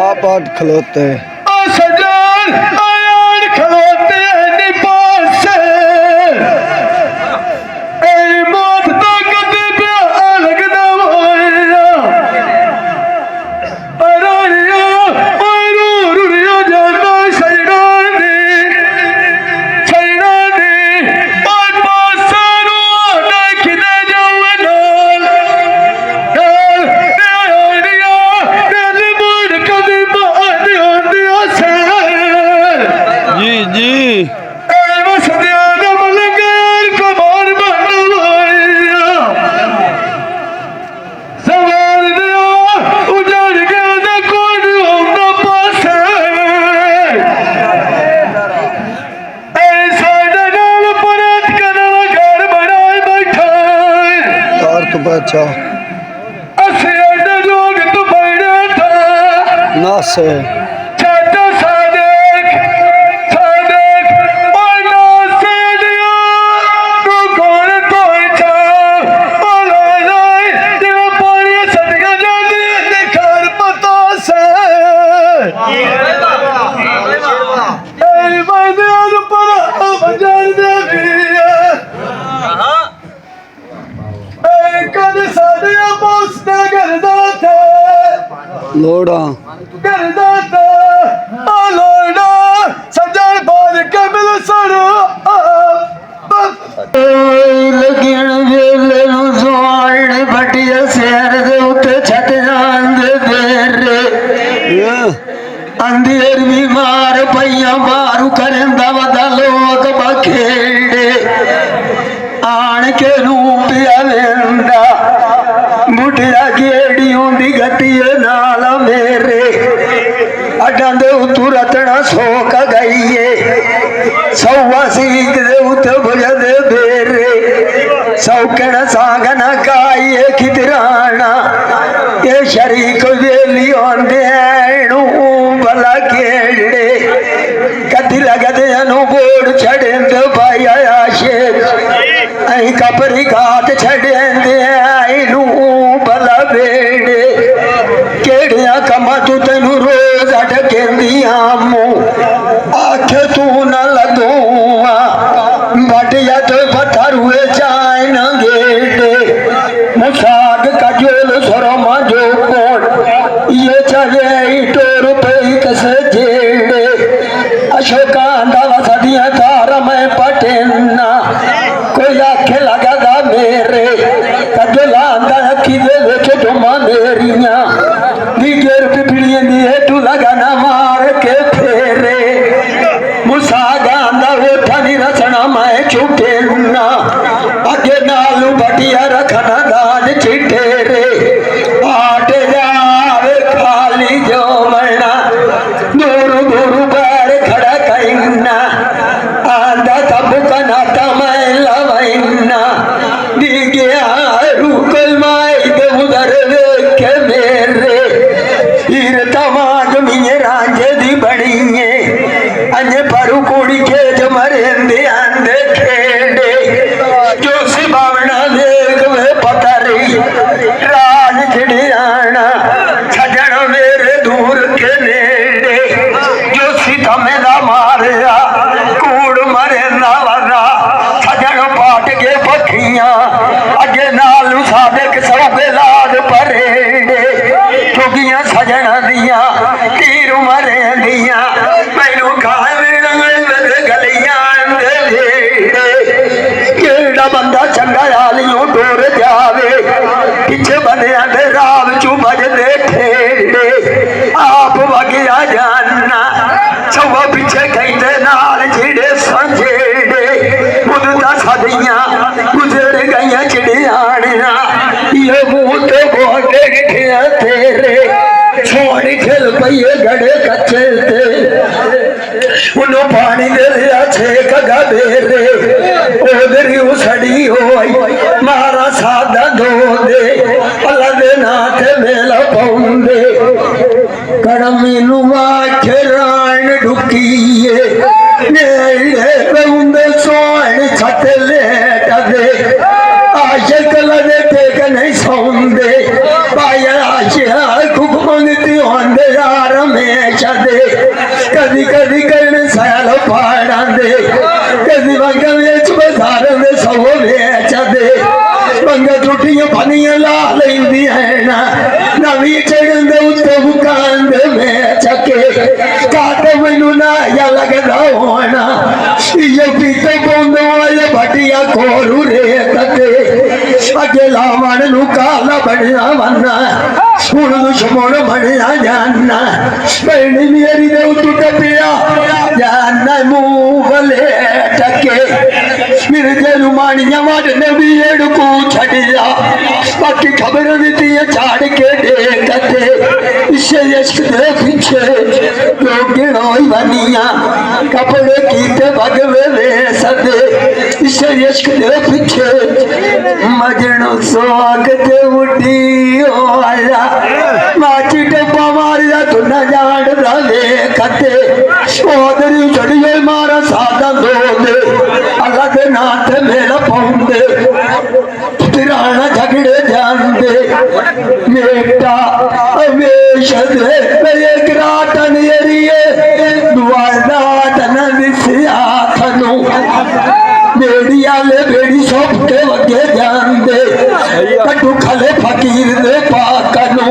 आप खलोते अच्छा नास लोड़ा अंधेर बीमार पईया मारू करंदा वदा लोग बखेड़े आन के रूप वेंदा बुढ़िया गेड़ी उंदी गतिए नाल मेरे अड्डां दे उतू रतना सोक गईए सौवा सीख दे उत भजदे बेरे सौकण सांगना गाइए खिदराना ये शरीक वेली आंदे भला खेड़े कदी लगदे अनु बोड़ छड़ेंदे भाई आशे आई कपरी घाट छड़ेंदे आई नू भला बेड़े केड़िया कमा तू तेनू रोज अटकेंदिया मुंह आखे तू न लगूआ बटिया तो पत्थर हुए जाए न गेड़े मुसाग कजोल सरमा जो कोण ये चले टोर पे कसे जेड़े अशोका अंदावा सदिया तार मैं पटेना कोई आखे लगा मेरे कजोला अंदा अखी दे वेखे डुमा मेरिया दिगेर पिपड़ियां दिए तू लगाना मार के फेरे मुसागा अंदा वो थानी रचना मैं छुटेना अगे नालू बटिया रखना दान चिटेरे आटे जावे खाली जो मना दूर दूर पैर खड़ा कइना आंदा तब कना तमय लवइना दिगया रुकल माई दे उधर वेखे मेरे हीर तमाग मिये रांझे दी बड़ीए अन्य परू कुड़ी के जमरेंदे आंदे खेड़े जो सी बावना देख वे पता रही राज खिड़ियाना सजन मेरे दूर के नेड़े जो सी तमेला मारिया कूड़ मरे ना वरा सजन पाट के पखियां अगे नालू सादक सौगे लाद परेड़े चुगियां सजन दिया तीर मरे दिया मैनू केड़ा बंदा चंगा आलियों डोर जावे पिछे बनिया दे राव चू बजदे ठेड़े आप वगिया जानना सवा पिछे कहते नाल चिड़े संजेड़े बुदता सदियां गुजर गईया चिड़ियाणियां ये मुंह ते बोले ठिया तेरे सोनी ठिल पईए गड़े कच्चे ते उन्हों पानी दे दिया छेक गबेरे ओदरी उसड़ी होई मारा सादा धो दे अल्लाह दे नाथ मेला पौंदे कड़मीनू आखे रान ढुकीए नेड़े पौंदे सोन छत लेट दे आशिक लगे टेक नहीं सौंदे दे पाया आशिया कुक मंगती होंदे यार हमेशा दे कदी कदी करन सैल पाड़ा दे कदी वंग विच बाजार दे सौ वेच दे वंग टुटियां फनियां ला लैंदी है ना नवी चढ़न दे उत्ते बुकान दे में चके काट मैनू ना या लगदा होना ये पीते पौंदे वाले भटिया कोरू रे तते अगे लावण नू काला बनया वन्ना हुण दुश्मन बनया जाना भैनी मेरी दे उत्तू टपिया जाना मुंह गले टके मिर्जे नू मानियां वडने भी एड़कू छड़िया बाकी खबर दी झाड़ के देखते इसे इश्क दे पीछे लोग गिनोई बनिया कपड़े कीते भगवे वे सदे इसे इश्क दे पीछे मजनू सोग ते उड़ी आया माची टप्पा मारिया तू न जान रहे कते ओदरी चढ़िए मारा सादा दो दे अल्लाह दे नाथ मेरा पौंदे तिराना झगड़े जानदे मेटा हमेशा दे मेरे ग्राटन एरिए दुआदा तन दिसिया थनु बेड़ी आले बेड़ी सब के वगे जानदे कटू खले फकीर दे पाकनु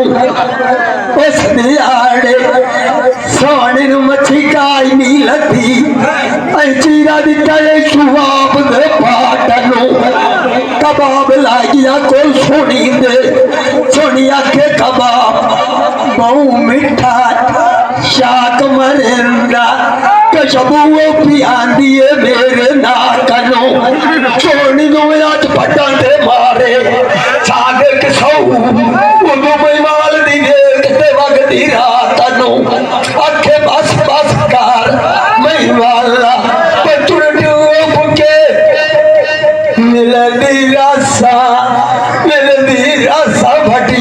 उस दियाड़े सोनी नु मच्छी काई नी लती ऐ चीरा दिता ये शुआब दे पाटनु कबाब लागिया कोई सुनी दे सुनी आखे कबाब बहु मिठा शाक मरिंदा कशबुओ पियांदी है मेरे नाकनो सोनी नु आज पटन दे मारे सागे के सौ उदो बैमाल दी देखते वगदी रात नु आखे बस बस कर मैं वाला पतुर डूब के मिलदी रासा भटिया